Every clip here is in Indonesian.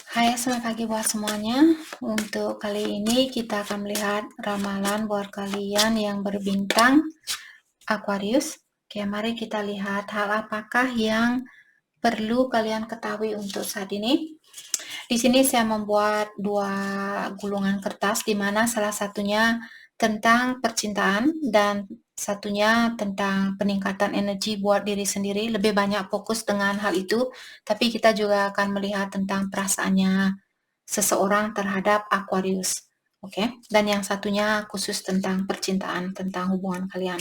Hai, selamat pagi buat semuanya. Untuk kali ini kita akan melihat ramalan buat kalian yang berbintang Aquarius. Oke, mari kita lihat hal apakah yang perlu kalian ketahui untuk saat ini. Di sini saya membuat dua gulungan kertas, di mana salah satunya tentang percintaan dan satunya tentang peningkatan energi buat diri sendiri. Lebih banyak fokus dengan hal itu, tapi kita juga akan melihat tentang perasaannya seseorang terhadap Aquarius. Oke, dan yang satunya khusus tentang percintaan, tentang hubungan kalian.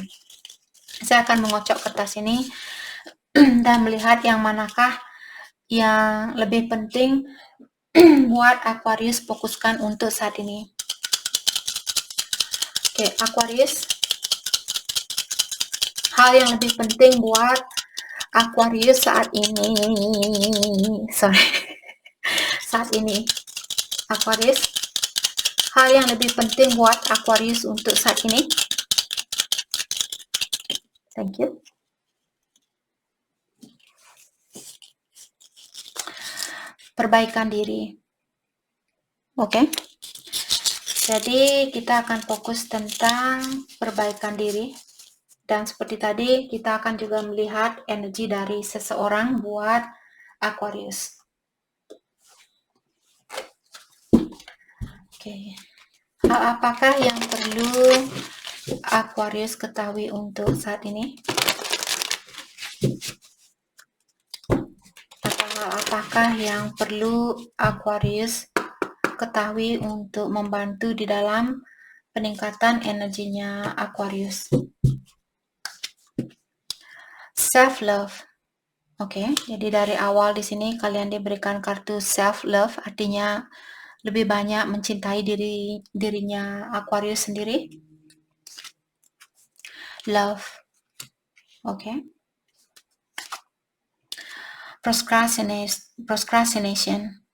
Saya akan mengocok kertas ini dan melihat yang manakah yang lebih penting buat Aquarius fokuskan untuk saat ini. Oke, Aquarius, hal yang lebih penting buat Aquarius saat ini, saat ini, Aquarius, hal yang lebih penting buat Aquarius untuk saat ini. Thank you. Perbaikan diri. Oke. Jadi kita akan fokus tentang perbaikan diri. Dan seperti tadi, kita akan juga melihat energi dari seseorang buat Aquarius. Oke. Hal apakah yang perlu Aquarius ketahui untuk saat ini? Atau hal apakah yang perlu Aquarius ketahui untuk membantu di dalam peningkatan energinya Aquarius? Self love. Oke, jadi dari awal di sini kalian diberikan kartu self love, artinya lebih banyak mencintai dirinya Aquarius sendiri. Love. Oke. Procrastination.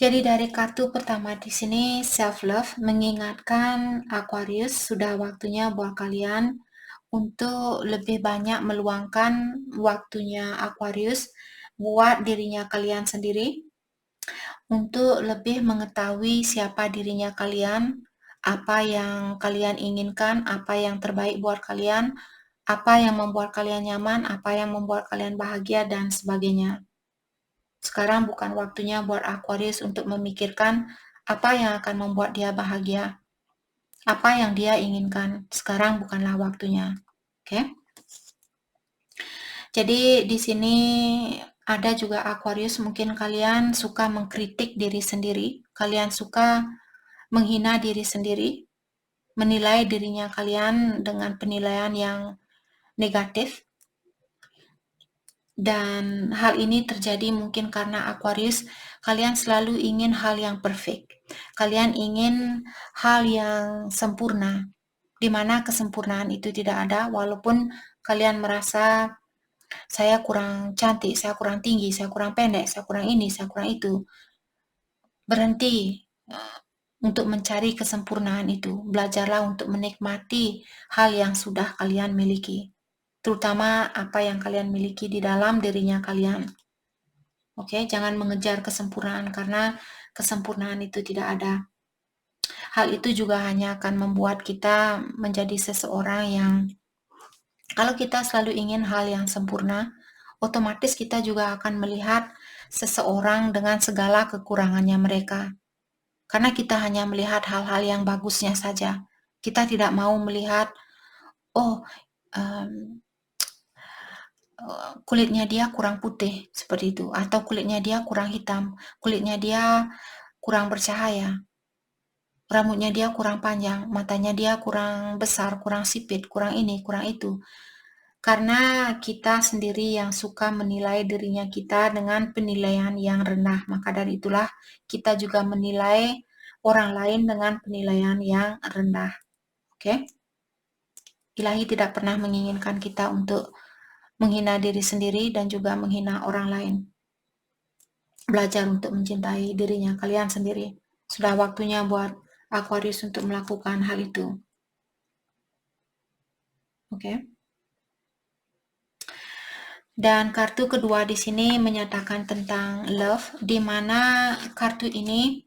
Jadi dari kartu pertama di sini self love mengingatkan Aquarius sudah waktunya buat kalian untuk lebih banyak meluangkan waktunya Aquarius buat dirinya kalian sendiri, untuk lebih mengetahui siapa dirinya kalian, apa yang kalian inginkan, apa yang terbaik buat kalian, apa yang membuat kalian nyaman, apa yang membuat kalian bahagia, dan sebagainya. Sekarang bukan waktunya buat Aquarius untuk memikirkan apa yang akan membuat dia bahagia, apa yang dia inginkan. Sekarang bukanlah waktunya. Oke? Jadi di sini ada juga Aquarius, mungkin kalian suka mengkritik diri sendiri, kalian suka menghina diri sendiri, menilai dirinya kalian dengan penilaian yang negatif. Dan hal ini terjadi mungkin karena Aquarius, kalian selalu ingin hal yang perfect. Kalian ingin hal yang sempurna, di mana kesempurnaan itu tidak ada, walaupun kalian merasa saya kurang cantik, saya kurang tinggi, saya kurang pendek, saya kurang ini, saya kurang itu. Berhenti untuk mencari kesempurnaan itu. Belajarlah untuk menikmati hal yang sudah kalian miliki, terutama apa yang kalian miliki di dalam dirinya kalian. Oke, jangan mengejar kesempurnaan karena kesempurnaan itu tidak ada. Hal itu juga hanya akan membuat kita menjadi seseorang yang, kalau kita selalu ingin hal yang sempurna, otomatis kita juga akan melihat seseorang dengan segala kekurangannya mereka. Karena kita hanya melihat hal-hal yang bagusnya saja. Kita tidak mau melihat, oh, kulitnya dia kurang putih seperti itu, atau kulitnya dia kurang hitam, kulitnya dia kurang bercahaya, rambutnya dia kurang panjang, matanya dia kurang besar, kurang sipit, kurang ini, kurang itu. Karena kita sendiri yang suka menilai dirinya kita dengan penilaian yang rendah, maka dari itulah kita juga menilai orang lain dengan penilaian yang rendah. Oke? Ilahi tidak pernah menginginkan kita untuk menghina diri sendiri dan juga menghina orang lain. Belajar untuk mencintai dirinya kalian sendiri. Sudah waktunya buat Aquarius untuk melakukan hal itu. Oke? Dan kartu kedua di sini menyatakan tentang love, di mana kartu ini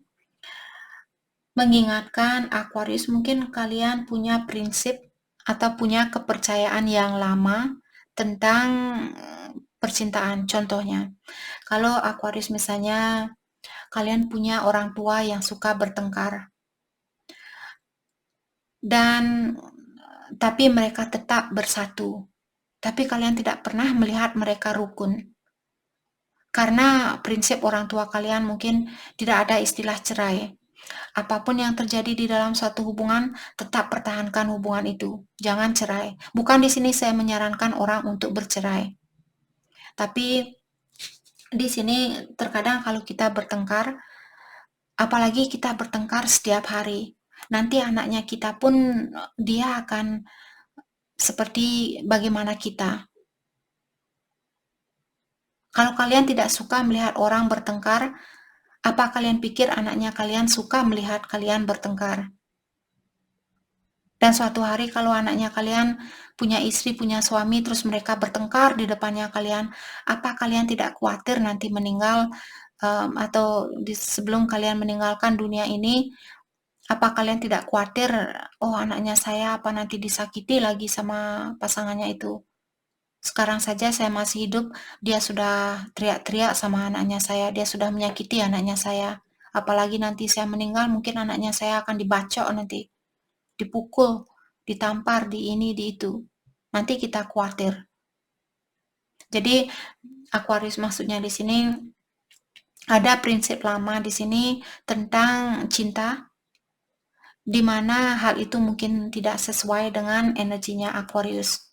mengingatkan Aquarius, mungkin kalian punya prinsip atau punya kepercayaan yang lama tentang percintaan. Contohnya, kalau Aquarius misalnya kalian punya orang tua yang suka bertengkar dan tapi mereka tetap bersatu. Tapi kalian tidak pernah melihat mereka rukun. Karena prinsip orang tua kalian mungkin tidak ada istilah cerai. Apapun yang terjadi di dalam suatu hubungan, tetap pertahankan hubungan itu. Jangan cerai. Bukan di sini saya menyarankan orang untuk bercerai. Tapi di sini terkadang kalau kita bertengkar, apalagi kita bertengkar setiap hari, nanti anaknya kita pun dia akan seperti bagaimana kita. Kalau kalian tidak suka melihat orang bertengkar, apa kalian pikir anaknya kalian suka melihat kalian bertengkar? Dan suatu hari kalau anaknya kalian punya istri, punya suami, terus mereka bertengkar di depannya kalian, apa kalian tidak khawatir nanti meninggal atau sebelum kalian meninggalkan dunia ini, apa kalian tidak khawatir, oh anaknya saya apa nanti disakiti lagi sama pasangannya itu? Sekarang saja saya masih hidup, dia sudah teriak-teriak sama anaknya saya, dia sudah menyakiti anaknya saya. Apalagi nanti saya meninggal, mungkin anaknya saya akan dibacok nanti, dipukul, ditampar, di ini, di itu. Nanti kita khawatir. Jadi Aquarius maksudnya di sini ada prinsip lama di sini tentang cinta, di mana hal itu mungkin tidak sesuai dengan energinya Aquarius.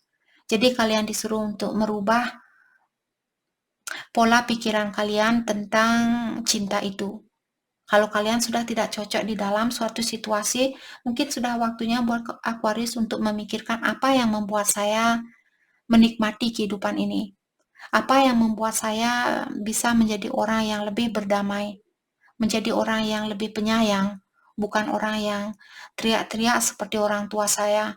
Jadi kalian disuruh untuk merubah pola pikiran kalian tentang cinta itu. Kalau kalian sudah tidak cocok di dalam suatu situasi, mungkin sudah waktunya buat Aquarius untuk memikirkan apa yang membuat saya menikmati kehidupan ini. Apa yang membuat saya bisa menjadi orang yang lebih berdamai, menjadi orang yang lebih penyayang, bukan orang yang teriak-teriak seperti orang tua saya.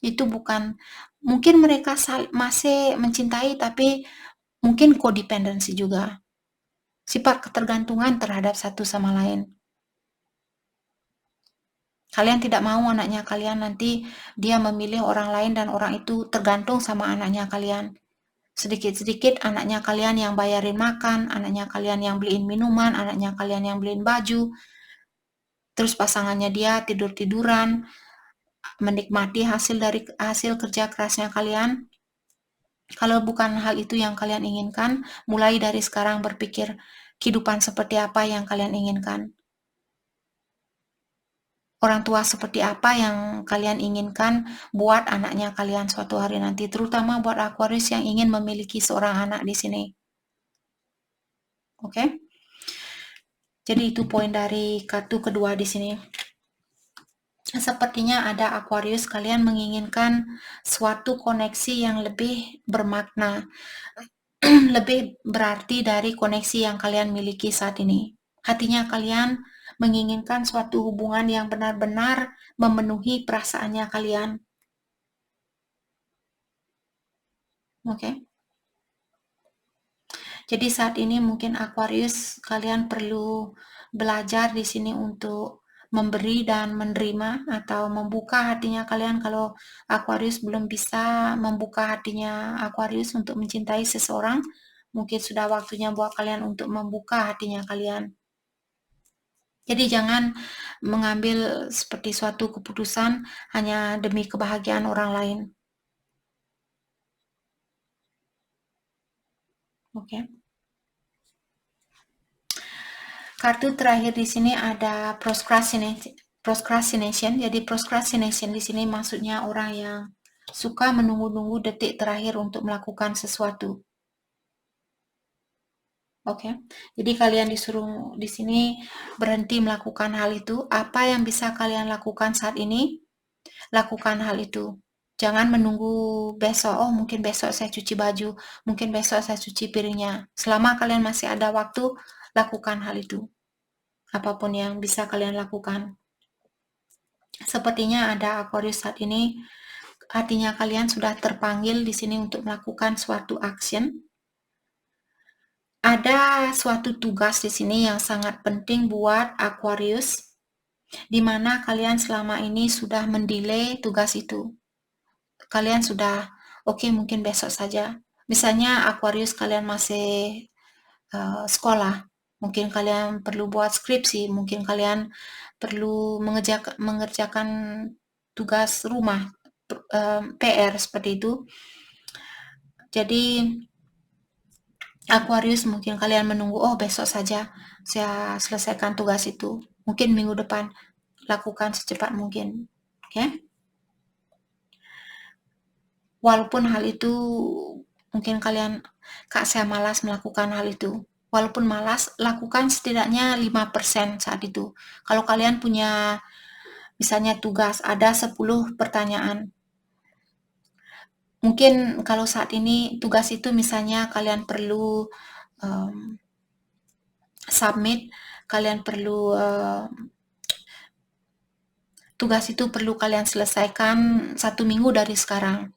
Itu bukan, mungkin mereka masih mencintai tapi mungkin codependency juga. Sifat ketergantungan terhadap satu sama lain. Kalian tidak mau anaknya kalian nanti dia memilih orang lain dan orang itu tergantung sama anaknya kalian. Sedikit-sedikit anaknya kalian yang bayarin makan, anaknya kalian yang beliin minuman, anaknya kalian yang beliin baju. Terus pasangannya dia tidur-tiduran, menikmati hasil kerja kerasnya kalian. Kalau bukan hal itu yang kalian inginkan, mulai dari sekarang berpikir kehidupan seperti apa yang kalian inginkan. Orang tua seperti apa yang kalian inginkan buat anaknya kalian suatu hari nanti, terutama buat Aquarius yang ingin memiliki seorang anak di sini. Oke? Jadi itu poin dari kartu kedua di sini. Sepertinya ada Aquarius kalian menginginkan suatu koneksi yang lebih bermakna, lebih berarti dari koneksi yang kalian miliki saat ini. Hatinya kalian menginginkan suatu hubungan yang benar-benar memenuhi perasaannya kalian. Oke. Jadi saat ini mungkin Aquarius kalian perlu belajar di sini untuk memberi dan menerima atau membuka hatinya kalian. Kalau Aquarius belum bisa membuka hatinya Aquarius untuk mencintai seseorang, mungkin sudah waktunya buat kalian untuk membuka hatinya kalian. Jadi jangan mengambil seperti suatu keputusan hanya demi kebahagiaan orang lain. Oke. Kartu terakhir di sini ada procrastination. Jadi procrastination di sini maksudnya orang yang suka menunggu-nunggu detik terakhir untuk melakukan sesuatu. Oke. Jadi kalian disuruh di sini berhenti melakukan hal itu. Apa yang bisa kalian lakukan saat ini? Lakukan hal itu. Jangan menunggu besok, oh mungkin besok saya cuci baju, mungkin besok saya cuci piringnya. Selama kalian masih ada waktu, lakukan hal itu. Apapun yang bisa kalian lakukan. Sepertinya ada Aquarius saat ini artinya kalian sudah terpanggil di sini untuk melakukan suatu action. Ada suatu tugas di sini yang sangat penting buat Aquarius, di mana kalian selama ini sudah mendelay tugas itu. Kalian sudah, oke, mungkin besok saja. Misalnya Aquarius kalian masih sekolah, mungkin kalian perlu buat skripsi, mungkin kalian perlu mengerjakan tugas rumah, PR seperti itu. Jadi Aquarius mungkin kalian menunggu, oh besok saja saya selesaikan tugas itu. Mungkin minggu depan lakukan secepat mungkin. Oke? Walaupun hal itu mungkin kalian, Kak saya malas melakukan hal itu. Walaupun malas, lakukan setidaknya 5% saat itu. Kalau kalian punya misalnya tugas ada 10 pertanyaan. Mungkin kalau saat ini tugas itu misalnya kalian perlu submit, kalian perlu tugas itu perlu kalian selesaikan 1 minggu dari sekarang.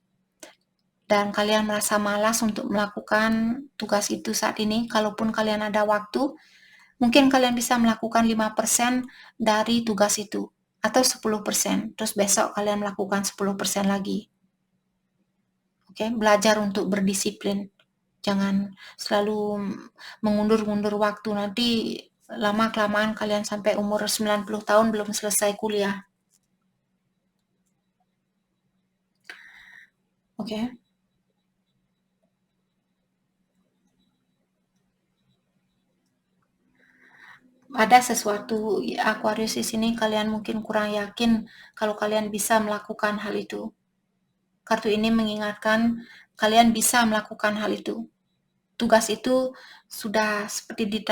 Dan kalian merasa malas untuk melakukan tugas itu saat ini, kalaupun kalian ada waktu, mungkin kalian bisa melakukan 5% dari tugas itu, atau 10%, terus besok kalian melakukan 10% lagi. Oke, belajar untuk berdisiplin. Jangan selalu mengundur-undur waktu, nanti lama-kelamaan kalian sampai umur 90 tahun belum selesai kuliah. Oke. Ada sesuatu Aquarius di sini kalian mungkin kurang yakin kalau kalian bisa melakukan hal itu. Kartu ini mengingatkan kalian bisa melakukan hal itu. Tugas itu sudah seperti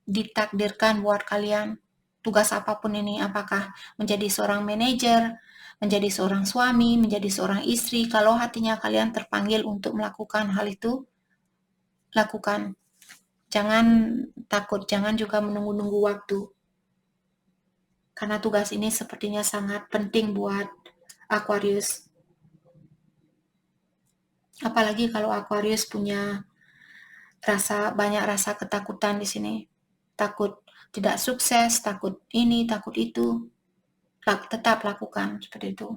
ditakdirkan buat kalian. Tugas apapun ini, apakah menjadi seorang manajer, menjadi seorang suami, menjadi seorang istri, kalau hatinya kalian terpanggil untuk melakukan hal itu, lakukan. Jangan takut, jangan juga menunggu-nunggu waktu. Karena tugas ini sepertinya sangat penting buat Aquarius. Apalagi kalau Aquarius punya banyak rasa ketakutan di sini. Takut tidak sukses, takut ini, takut itu. Tetap lakukan seperti itu.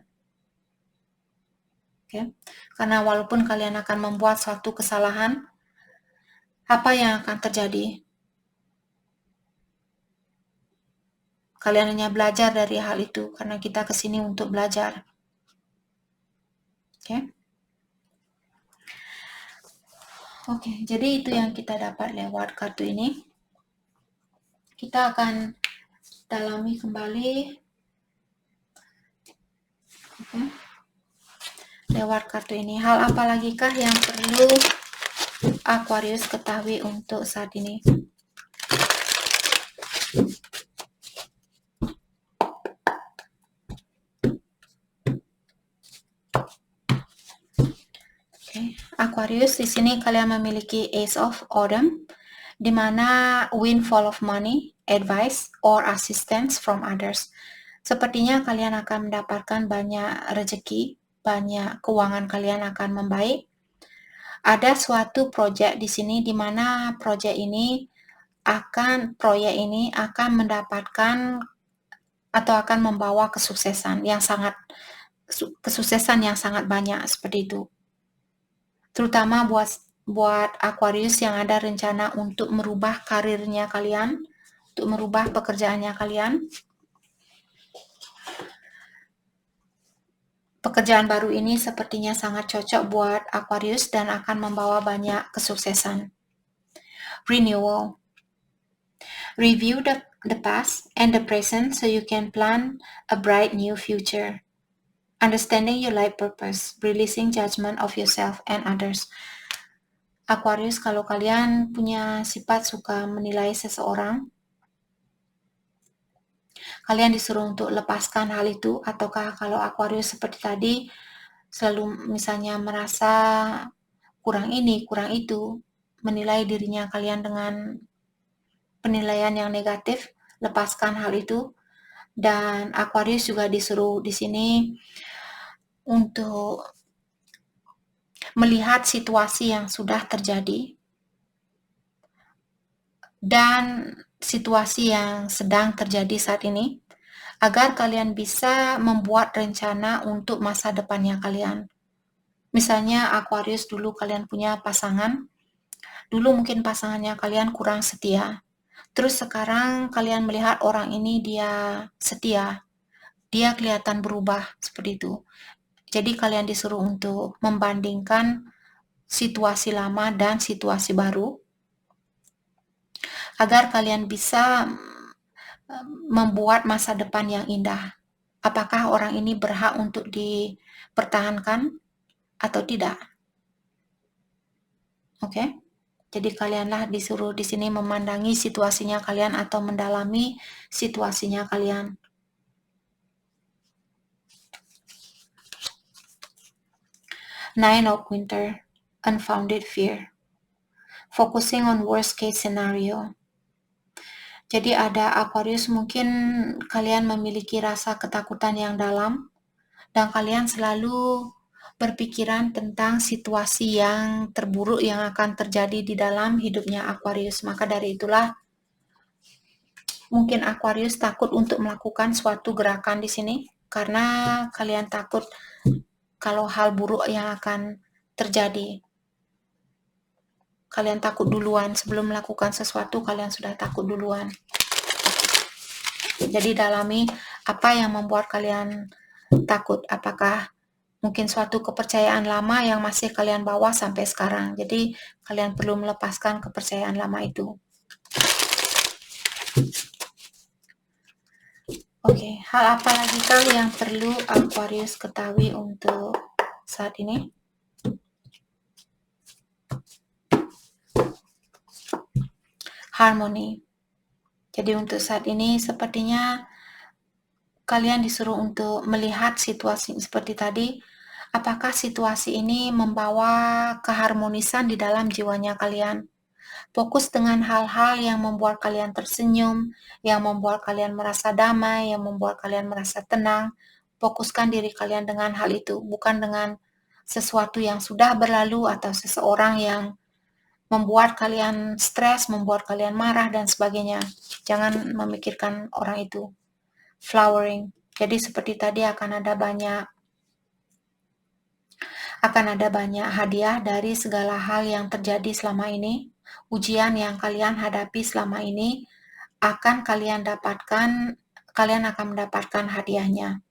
Oke. Karena walaupun kalian akan membuat suatu kesalahan, apa yang akan terjadi? Kalian hanya belajar dari hal itu, karena kita kesini untuk belajar. Oke. Oke, jadi itu yang kita dapat lewat kartu ini. Kita akan dalami kembali. Oke. Lewat kartu ini. Hal apa lagi kah yang perlu Aquarius ketahui untuk saat ini? Aquarius, di sini kalian memiliki Ace of Autumn, di mana windfall of money, advice, or assistance from others. Sepertinya kalian akan mendapatkan banyak rezeki, banyak keuangan kalian akan membaik. Ada suatu proyek di sini di mana proyek ini akan mendapatkan atau akan membawa kesuksesan yang sangat banyak seperti itu. Terutama buat Aquarius yang ada rencana untuk merubah karirnya kalian, untuk merubah pekerjaannya kalian. Pekerjaan baru ini sepertinya sangat cocok buat Aquarius dan akan membawa banyak kesuksesan. Renewal. Review the past and the present so you can plan a bright new future. Understanding your life purpose, releasing judgment of yourself and others. Aquarius, kalau kalian punya sifat suka menilai seseorang, kalian disuruh untuk lepaskan hal itu, ataukah kalau Aquarius seperti tadi, selalu misalnya merasa kurang ini, kurang itu, menilai dirinya kalian dengan penilaian yang negatif, lepaskan hal itu. Dan Aquarius juga disuruh di sini untuk melihat situasi yang sudah terjadi dan situasi yang sedang terjadi saat ini, agar kalian bisa membuat rencana untuk masa depannya kalian. Misalnya Aquarius, dulu kalian punya pasangan, dulu mungkin pasangannya kalian kurang setia. Terus sekarang kalian melihat orang ini dia setia, dia kelihatan berubah seperti itu. Jadi kalian disuruh untuk membandingkan situasi lama dan situasi baru, agar kalian bisa membuat masa depan yang indah. Apakah orang ini berhak untuk dipertahankan atau tidak? Oke? Jadi kalianlah disuruh di sini memandangi situasinya kalian atau mendalami situasinya kalian. Nine of Winter, unfounded fear. Focusing on worst case scenario. Jadi ada Aquarius, mungkin kalian memiliki rasa ketakutan yang dalam dan kalian selalu berpikiran tentang situasi yang terburuk yang akan terjadi di dalam hidupnya Aquarius. Maka dari itulah mungkin Aquarius takut untuk melakukan suatu gerakan di sini karena kalian takut kalau hal buruk yang akan terjadi. Kalian takut duluan sebelum melakukan sesuatu, kalian sudah takut duluan. Jadi dalami apa yang membuat kalian takut. Apakah mungkin suatu kepercayaan lama yang masih kalian bawa sampai sekarang. Jadi kalian perlu melepaskan kepercayaan lama itu. Oke, hal apa lagi kah yang perlu Aquarius ketahui untuk saat ini? Harmony. Jadi untuk saat ini sepertinya kalian disuruh untuk melihat situasi seperti tadi. Apakah situasi ini membawa keharmonisan di dalam jiwanya kalian? Fokus dengan hal-hal yang membuat kalian tersenyum, yang membuat kalian merasa damai, yang membuat kalian merasa tenang. Fokuskan diri kalian dengan hal itu, bukan dengan sesuatu yang sudah berlalu atau seseorang yang membuat kalian stres, membuat kalian marah, dan sebagainya. Jangan memikirkan orang itu. Flowering. Jadi seperti tadi akan ada banyak hadiah dari segala hal yang terjadi selama ini. Ujian yang kalian hadapi selama ini akan kalian akan mendapatkan hadiahnya.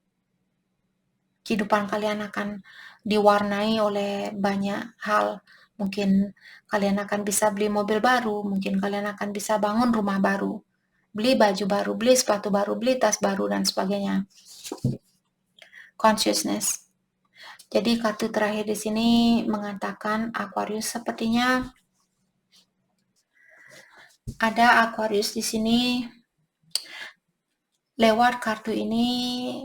Kehidupan kalian akan diwarnai oleh banyak hal. Mungkin kalian akan bisa beli mobil baru, mungkin kalian akan bisa bangun rumah baru, beli baju baru, beli sepatu baru, beli tas baru, dan sebagainya. Consciousness. Jadi kartu terakhir di sini mengatakan Aquarius, sepertinya ada Aquarius di sini. Lewat kartu ini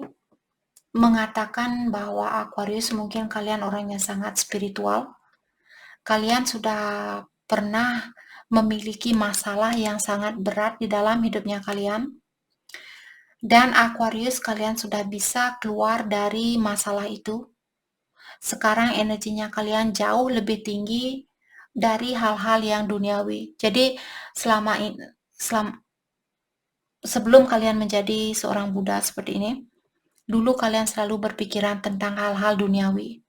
mengatakan bahwa Aquarius mungkin kalian orangnya sangat spiritual. Kalian sudah pernah memiliki masalah yang sangat berat di dalam hidupnya kalian. Dan Aquarius, kalian sudah bisa keluar dari masalah itu. Sekarang energinya kalian jauh lebih tinggi dari hal-hal yang duniawi. Jadi sebelum kalian menjadi seorang Buddha seperti ini, dulu kalian selalu berpikiran tentang hal-hal duniawi.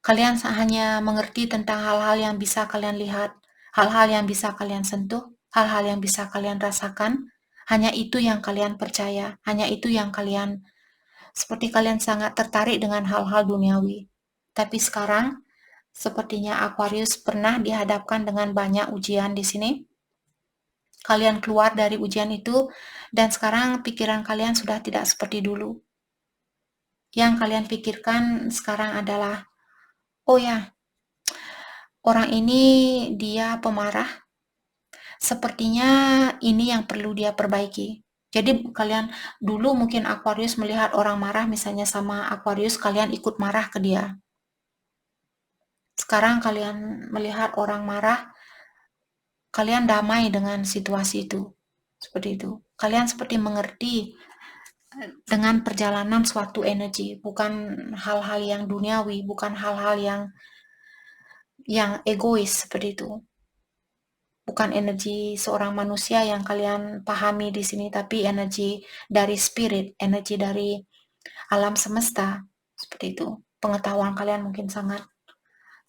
Kalian hanya mengerti tentang hal-hal yang bisa kalian lihat, hal-hal yang bisa kalian sentuh, hal-hal yang bisa kalian rasakan. Hanya itu yang kalian percaya, hanya itu yang seperti kalian sangat tertarik dengan hal-hal duniawi. Tapi sekarang, sepertinya Aquarius pernah dihadapkan dengan banyak ujian di sini. Kalian keluar dari ujian itu, dan sekarang pikiran kalian sudah tidak seperti dulu. Yang kalian pikirkan sekarang adalah, oh ya, orang ini dia pemarah, sepertinya ini yang perlu dia perbaiki. Jadi kalian dulu mungkin Aquarius melihat orang marah, misalnya sama Aquarius, kalian ikut marah ke dia. Sekarang kalian melihat orang marah, kalian damai dengan situasi itu. Seperti itu. Kalian seperti mengerti dengan perjalanan suatu energi, bukan hal-hal yang duniawi, bukan hal-hal yang egois seperti itu. Bukan energi seorang manusia yang kalian pahami di sini, tapi energi dari spirit, energi dari alam semesta, seperti itu. Pengetahuan kalian mungkin sangat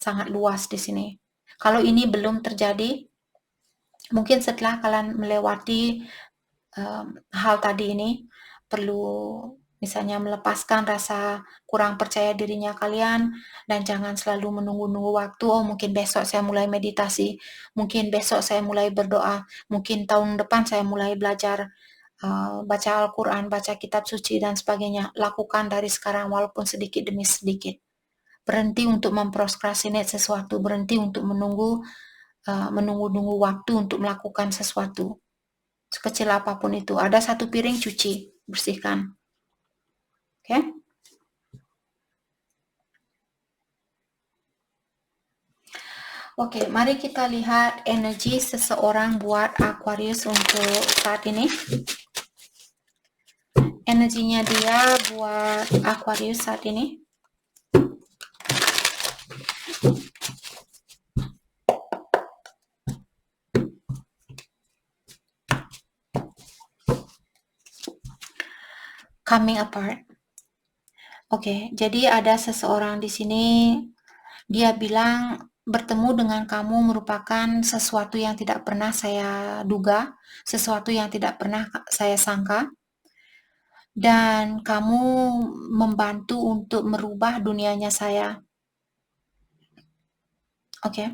sangat luas di sini. Kalau ini belum terjadi, mungkin setelah kalian melewati hal tadi ini, perlu misalnya melepaskan rasa kurang percaya dirinya kalian, dan jangan selalu menunggu-nunggu waktu, oh mungkin besok saya mulai meditasi, mungkin besok saya mulai berdoa, mungkin tahun depan saya mulai belajar baca Al-Quran, baca kitab suci dan sebagainya. Lakukan dari sekarang walaupun sedikit demi sedikit. Berhenti untuk memprokrastinate sesuatu, berhenti untuk menunggu-nunggu waktu untuk melakukan sesuatu. Sekecil apapun itu. Ada satu piring, cuci, bersihkan. Oke? Oke, mari kita lihat energi seseorang buat Aquarius untuk saat ini. Energinya dia buat Aquarius saat ini. Coming apart. Oke, jadi ada seseorang di sini, dia bilang bertemu dengan kamu merupakan sesuatu yang tidak pernah saya duga, sesuatu yang tidak pernah saya sangka, dan kamu membantu untuk merubah dunianya saya. Oke.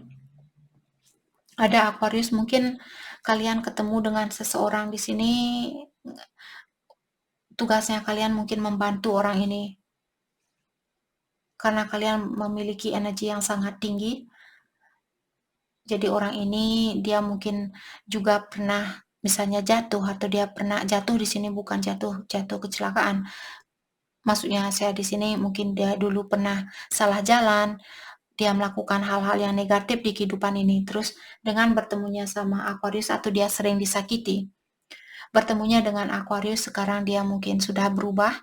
Ada Aquarius, mungkin kalian ketemu dengan seseorang di sini, tugasnya kalian mungkin membantu orang ini. Karena kalian memiliki energi yang sangat tinggi, jadi orang ini dia mungkin juga pernah misalnya jatuh, atau dia pernah jatuh di sini bukan jatuh kecelakaan. Maksudnya saya di sini mungkin dia dulu pernah salah jalan, dia melakukan hal-hal yang negatif di kehidupan ini. Terus dengan bertemunya sama Aquarius, atau dia sering disakiti, bertemunya dengan Aquarius, sekarang dia mungkin sudah berubah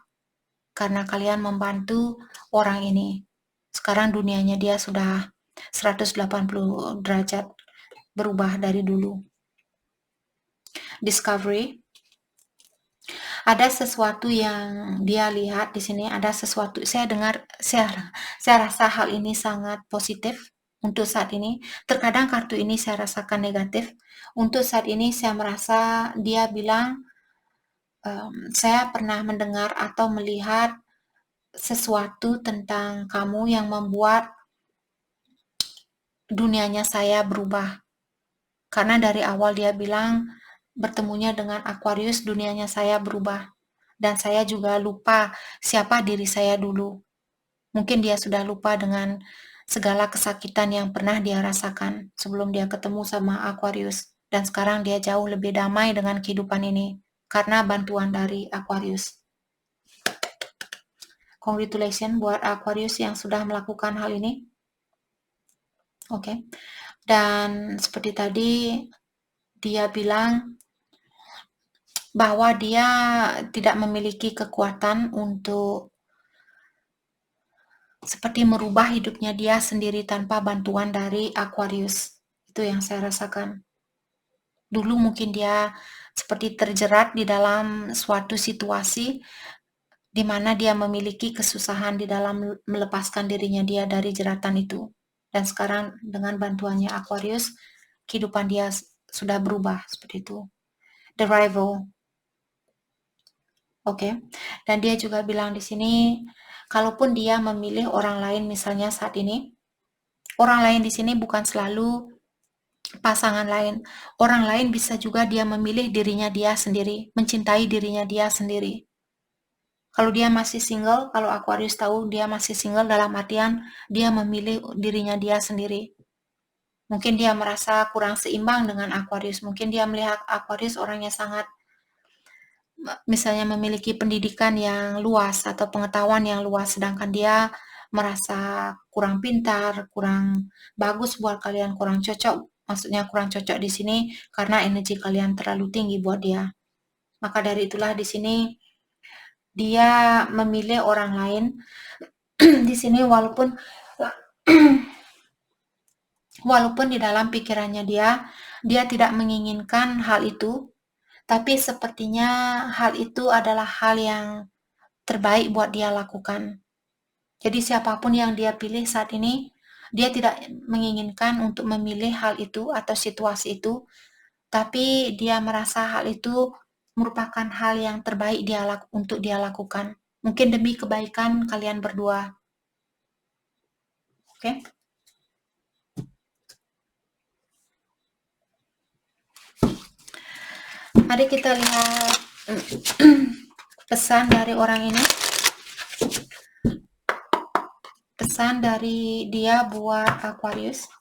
karena kalian membantu orang ini. Sekarang dunianya dia sudah 180 derajat berubah dari dulu. Discovery. Ada sesuatu yang dia lihat di sini, ada sesuatu, saya dengar, saya rasa hal ini sangat positif untuk saat ini. Terkadang kartu ini saya rasakan negatif. Untuk saat ini saya merasa dia bilang, saya pernah mendengar atau melihat sesuatu tentang kamu yang membuat dunianya saya berubah. Karena dari awal dia bilang bertemunya dengan Aquarius, dunianya saya berubah. Dan saya juga lupa siapa diri saya dulu. Mungkin dia sudah lupa dengan segala kesakitan yang pernah dia rasakan sebelum dia ketemu sama Aquarius. Dan sekarang dia jauh lebih damai dengan kehidupan ini karena bantuan dari Aquarius. Congratulations buat Aquarius yang sudah melakukan hal ini. Oke. Dan seperti tadi dia bilang bahwa dia tidak memiliki kekuatan untuk seperti merubah hidupnya dia sendiri tanpa bantuan dari Aquarius. Itu yang saya rasakan. Dulu mungkin dia seperti terjerat di dalam suatu situasi di mana dia memiliki kesusahan di dalam melepaskan dirinya dia dari jeratan itu. Dan sekarang dengan bantuannya Aquarius, kehidupan dia sudah berubah seperti itu. The Rival. Oke. Dan dia juga bilang di sini, kalaupun dia memilih orang lain misalnya saat ini, orang lain di sini bukan selalu pasangan lain. Orang lain bisa juga dia memilih dirinya dia sendiri, mencintai dirinya dia sendiri. Kalau dia masih single, kalau Aquarius tahu dia masih single dalam artian dia memilih dirinya dia sendiri. Mungkin dia merasa kurang seimbang dengan Aquarius. Mungkin dia melihat Aquarius orangnya sangat, misalnya memiliki pendidikan yang luas atau pengetahuan yang luas, sedangkan dia merasa kurang pintar, kurang bagus buat kalian, kurang cocok. Maksudnya kurang cocok di sini karena energi kalian terlalu tinggi buat dia. Maka dari itulah di sini dia memilih orang lain di sini, walaupun di dalam pikirannya dia tidak menginginkan hal itu, tapi sepertinya hal itu adalah hal yang terbaik buat dia lakukan. Jadi siapapun yang dia pilih saat ini, dia tidak menginginkan untuk memilih hal itu atau situasi itu, tapi dia merasa hal itu merupakan hal yang terbaik untuk dia lakukan. Mungkin demi kebaikan kalian berdua. Oke? Mari kita lihat pesan dari orang ini. Pesan dari dia buat Aquarius.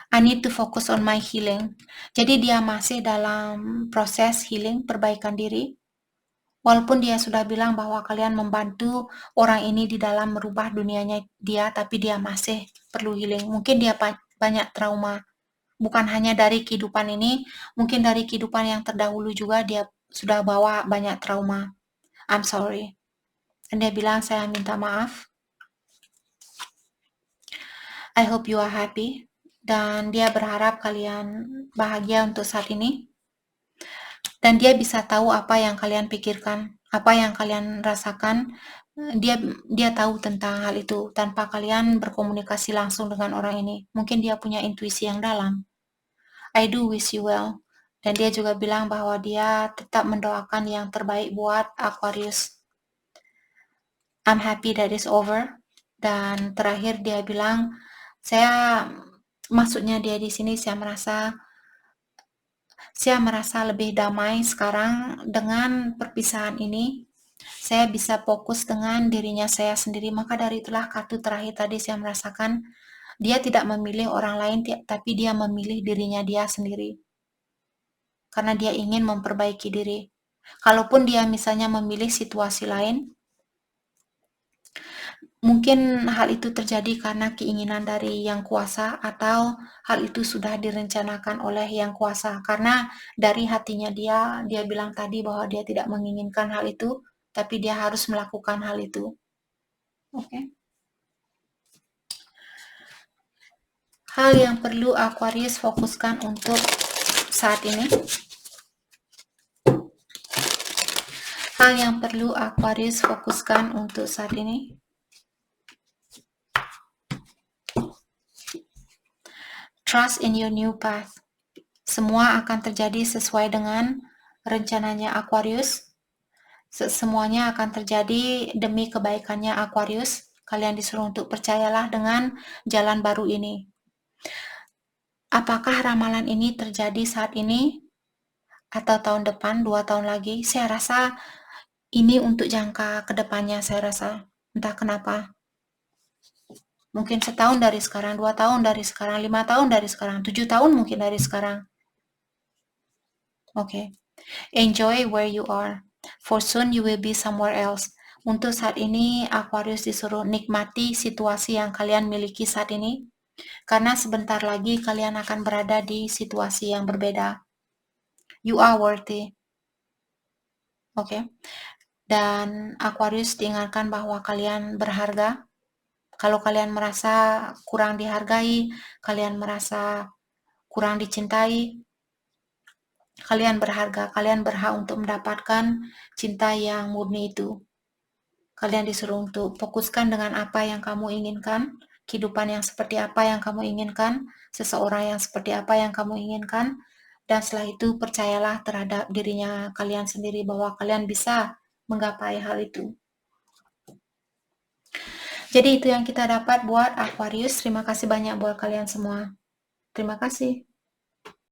I need to focus on my healing. Jadi dia masih dalam proses healing, perbaikan diri. Walaupun dia sudah bilang bahwa kalian membantu orang ini di dalam merubah dunianya dia, tapi dia masih perlu healing. Mungkin dia banyak trauma. Bukan hanya dari kehidupan ini, mungkin dari kehidupan yang terdahulu juga dia sudah bawa banyak trauma. I'm sorry. Dan dia bilang, saya minta maaf. I hope you are happy. Dan dia berharap kalian bahagia untuk saat ini. Dan dia bisa tahu apa yang kalian pikirkan, apa yang kalian rasakan. Dia tahu tentang hal itu tanpa kalian berkomunikasi langsung dengan orang ini. Mungkin dia punya intuisi yang dalam. I do wish you well. Dan dia juga bilang bahwa dia tetap mendoakan yang terbaik buat Aquarius. I'm happy that it's over. Dan terakhir dia bilang, maksudnya dia di sini saya merasa lebih damai sekarang dengan perpisahan ini. Saya bisa fokus dengan dirinya saya sendiri. Maka dari itulah kartu terakhir tadi saya merasakan dia tidak memilih orang lain, tapi dia memilih dirinya dia sendiri. Karena dia ingin memperbaiki diri. Kalaupun dia misalnya memilih situasi lain, mungkin hal itu terjadi karena keinginan dari Yang Kuasa, atau hal itu sudah direncanakan oleh Yang Kuasa. Karena dari hatinya dia bilang tadi bahwa dia tidak menginginkan hal itu, tapi dia harus melakukan hal itu. Oke. Hal yang perlu Aquarius fokuskan untuk saat ini. Hal yang perlu Aquarius fokuskan untuk saat ini. Trust in your new path. Semua akan terjadi sesuai dengan rencananya Aquarius. Semuanya akan terjadi demi kebaikannya Aquarius. Kalian disuruh untuk percayalah dengan jalan baru ini. Apakah ramalan ini terjadi saat ini? Atau tahun depan, 2 tahun lagi? Saya rasa ini untuk jangka kedepannya, saya rasa. Entah kenapa. Mungkin setahun dari sekarang, 2 tahun dari sekarang, 5 tahun dari sekarang, 7 tahun mungkin dari sekarang. Oke. Enjoy where you are. For soon you will be somewhere else. Untuk saat ini, Aquarius disuruh nikmati situasi yang kalian miliki saat ini. Karena sebentar lagi kalian akan berada di situasi yang berbeda. You are worthy. Oke. Dan Aquarius diingatkan bahwa kalian berharga. Kalau kalian merasa kurang dihargai, kalian merasa kurang dicintai, kalian berharga, kalian berhak untuk mendapatkan cinta yang murni itu. Kalian disuruh untuk fokuskan dengan apa yang kamu inginkan, kehidupan yang seperti apa yang kamu inginkan, seseorang yang seperti apa yang kamu inginkan, dan setelah itu percayalah terhadap dirinya kalian sendiri bahwa kalian bisa menggapai hal itu. Jadi itu yang kita dapat buat Aquarius. Terima kasih banyak buat kalian semua. Terima kasih.